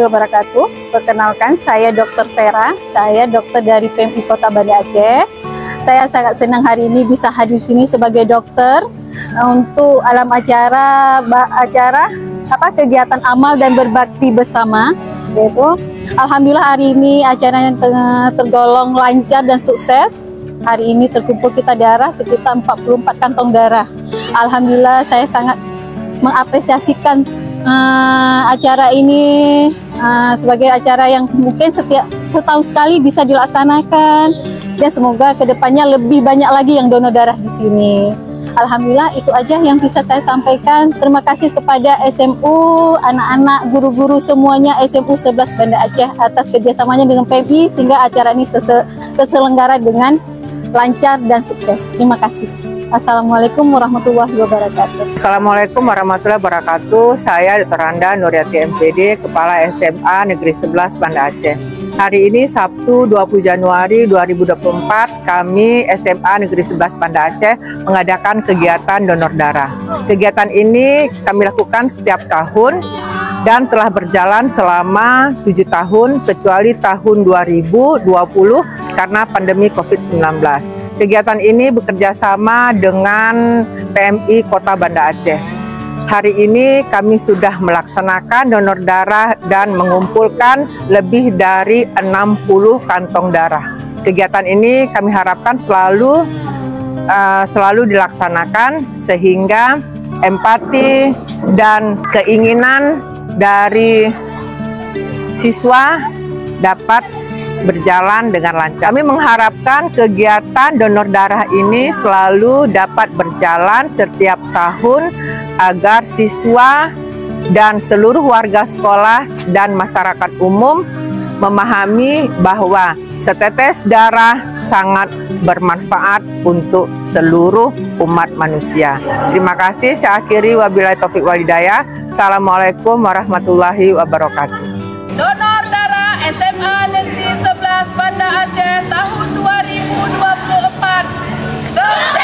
wabarakatuh. Perkenalkan, saya Dr. Tera. Saya dokter dari PMI Kota Banda Aceh. Saya sangat senang hari ini bisa hadir di sini sebagai dokter untuk alam acara kegiatan amal dan berbakti bersama. Yaitu, alhamdulillah hari ini acaranya tergolong lancar dan sukses. Hari ini terkumpul kita darah sekitar 44 kantong darah. Alhamdulillah saya sangat mengapresiasikan acara ini sebagai acara yang mungkin setiap setahun sekali bisa dilaksanakan, dan semoga kedepannya lebih banyak lagi yang donor darah di sini. Alhamdulillah itu aja yang bisa saya sampaikan. Terima kasih kepada SMU, anak-anak, guru-guru semuanya SMU 11 Banda Aceh atas kerjasamanya dengan PMI sehingga acara ini terselenggara dengan lancar dan sukses. Terima kasih. Assalamualaikum warahmatullahi wabarakatuh. Assalamualaikum warahmatullahi wabarakatuh. Saya Dr. Randa Nuriati MPD, Kepala SMA Negeri 11 Banda Aceh. Hari ini Sabtu 20 Januari 2024, kami SMA Negeri 11 Banda Aceh mengadakan kegiatan donor darah. Kegiatan ini kami lakukan setiap tahun dan telah berjalan selama 7 tahun, kecuali tahun 2020 karena pandemi COVID-19. Kegiatan ini bekerja sama dengan PMI Kota Banda Aceh. Hari ini kami sudah melaksanakan donor darah dan mengumpulkan lebih dari 60 kantong darah. Kegiatan ini kami harapkan selalu dilaksanakan sehingga empati dan keinginan dari siswa dapat berjalan dengan lancar. Kami mengharapkan kegiatan donor darah ini selalu dapat berjalan setiap tahun agar siswa dan seluruh warga sekolah dan masyarakat umum memahami bahwa setetes darah sangat bermanfaat untuk seluruh umat manusia. Terima kasih. Saya akhiri, wabillahi taufiq wal hidayah. Assalamualaikum warahmatullahi wabarakatuh. Donor darah SMA Negeri 11 Banda Aceh tahun 2024.